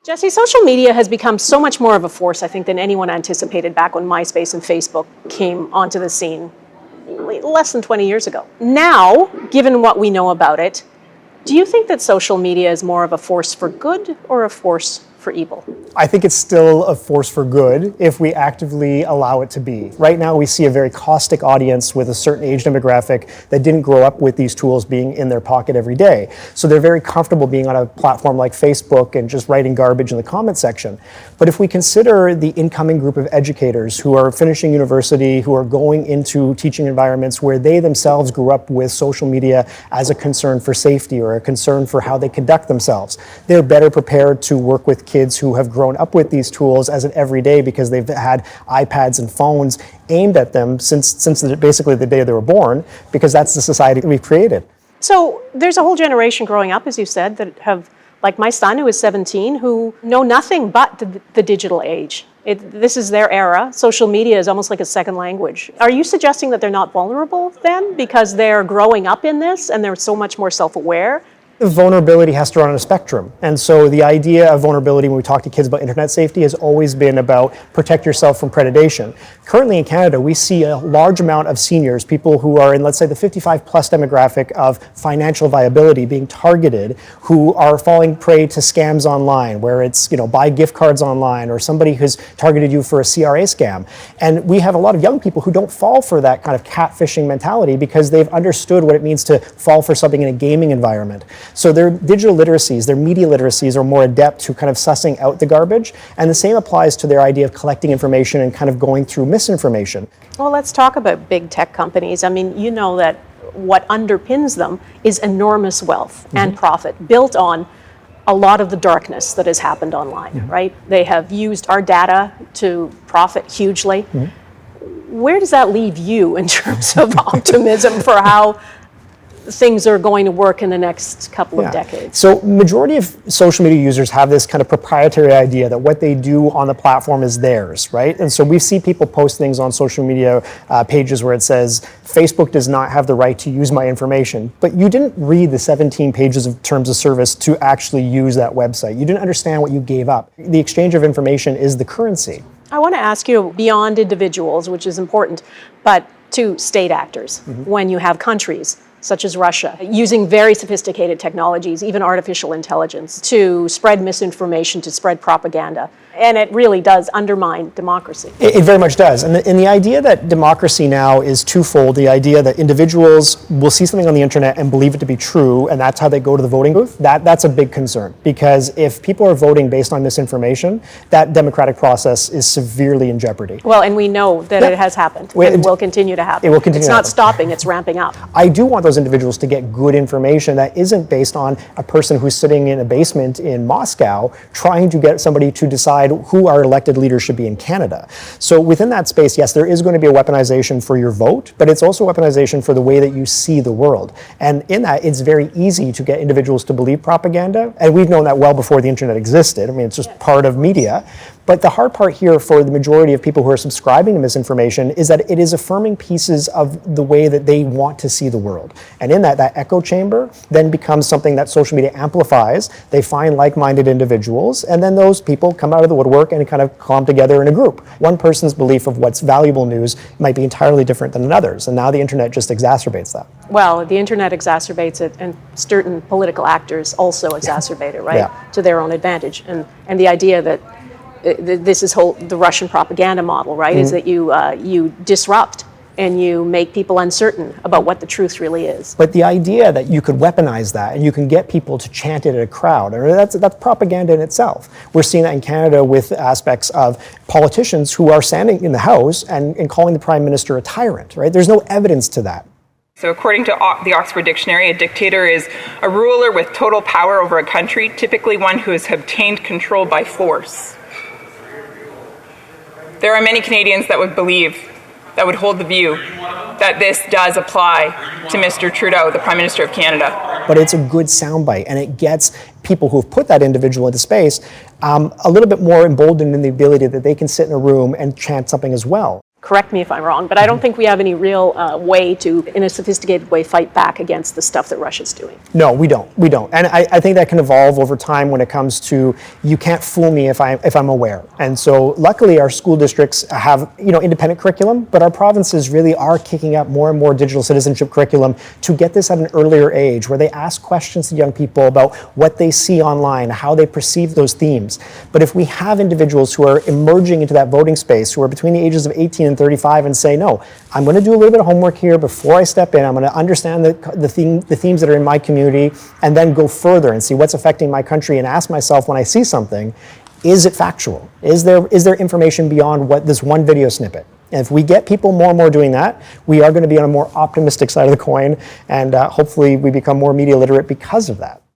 Jesse, social media has become so much more of a force, I think, than anyone anticipated back when MySpace and Facebook came onto the scene less than 20 years ago. Now, given what we know about it, do you think that social media is more of a force for good or a force for evil? I think it's still a force for good if we actively allow it to be. Right now we see a very caustic audience with a certain age demographic that didn't grow up with these tools being in their pocket every day. So they're very comfortable being on a platform like Facebook and just writing garbage in the comment section. But if we consider the incoming group of educators who are finishing university, who are going into teaching environments where they themselves grew up with social media as a concern for safety or a concern for how they conduct themselves, they're better prepared to work with kids who have grown up with these tools as an everyday because they've had iPads and phones aimed at them since basically the day they were born, because that's the society we've created. So there's a whole generation growing up, as you said, that have, like my son who is 17, who know nothing but the digital age. This is their era. Social media is almost like a second language. Are you suggesting that they're not vulnerable then because they're growing up in this and they're so much more self-aware? Vulnerability has to run on a spectrum. And so the idea of vulnerability when we talk to kids about internet safety has always been about protect yourself from predation. Currently in Canada, we see a large amount of seniors, people who are in, let's say, the 55 plus demographic of financial viability being targeted, who are falling prey to scams online, where it's, buy gift cards online, or somebody who's targeted you for a CRA scam. And we have a lot of young people who don't fall for that kind of catfishing mentality because they've understood what it means to fall for something in a gaming environment. So their digital literacies, their media literacies are more adept to kind of sussing out the garbage. And the same applies to their idea of collecting information and kind of going through misinformation. Well, let's talk about big tech companies. I mean, you know that what underpins them is enormous wealth and profit built on a lot of the darkness that has happened online, right? They have used our data to profit hugely. Where does that leave you in terms of optimism for how things are going to work in the next couple of decades? So majority of social media users have this kind of proprietary idea that what they do on the platform is theirs, right? And so we see people post things on social media pages where it says, Facebook does not have the right to use my information. But you didn't read the 17 pages of terms of service to actually use that website. You didn't understand what you gave up. The exchange of information is the currency. I want to ask you beyond individuals, which is important, but to state actors, when you have countries such as Russia, using very sophisticated technologies, even artificial intelligence, to spread misinformation, to spread propaganda. And it really does undermine democracy. It very much does. And the idea that democracy now is twofold, the idea that individuals will see something on the internet and believe it to be true, and that's how they go to the voting booth, that's a big concern. Because if people are voting based on misinformation, that democratic process is severely in jeopardy. Well, and we know that it has happened. It will continue to happen. It will continue It's to not happen. stopping, it's ramping up. I do want those individuals to get good information that isn't based on a person who's sitting in a basement in Moscow trying to get somebody to decide who our elected leaders should be in Canada. So within that space, yes, there is going to be a weaponization for your vote, but it's also weaponization for the way that you see the world. And in that, it's very easy to get individuals to believe propaganda. And we've known that well before the internet existed. I mean, it's just part of media. But the hard part here for the majority of people who are subscribing to misinformation is that it is affirming pieces of the way that they want to see the world. And in that echo chamber then becomes something that social media amplifies. They find like-minded individuals, and then those people come out of the woodwork and kind of clump together in a group. One person's belief of what's valuable news might be entirely different than another's, and now the internet just exacerbates that. Well, the internet exacerbates it, and certain political actors also exacerbate it, right? To their own advantage. And the idea that this is the Russian propaganda model, right? Is that you disrupt and you make people uncertain about what the truth really is. But the idea that you could weaponize that and you can get people to chant it at a crowd, that's propaganda in itself. We're seeing that in Canada with aspects of politicians who are standing in the House and calling the Prime Minister a tyrant, right? There's no evidence to that. So according to the Oxford Dictionary, a dictator is a ruler with total power over a country, typically one who has obtained control by force. There are many Canadians that would hold the view that this does apply to Mr. Trudeau, the Prime Minister of Canada. But it's a good soundbite, and it gets people who have put that individual into space a little bit more emboldened in the ability that they can sit in a room and chant something as well. correct me if I'm wrong, but I don't think we have any real way to, in a sophisticated way, fight back against the stuff that Russia's doing. No, we don't. And I think that can evolve over time when it comes to, you can't fool me if I'm aware. And so luckily our school districts have, independent curriculum, but our provinces really are kicking up more and more digital citizenship curriculum to get this at an earlier age, where they ask questions to young people about what they see online, how they perceive those themes. But if we have individuals who are emerging into that voting space, who are between the ages of 18 and 35 and say, no, I'm going to do a little bit of homework here before I step in. I'm going to understand the themes that are in my community, and then go further and see what's affecting my country, and ask myself when I see something, is it factual? Is there information beyond what this one video snippet? And if we get people more and more doing that, we are going to be on a more optimistic side of the coin, and hopefully we become more media literate because of that.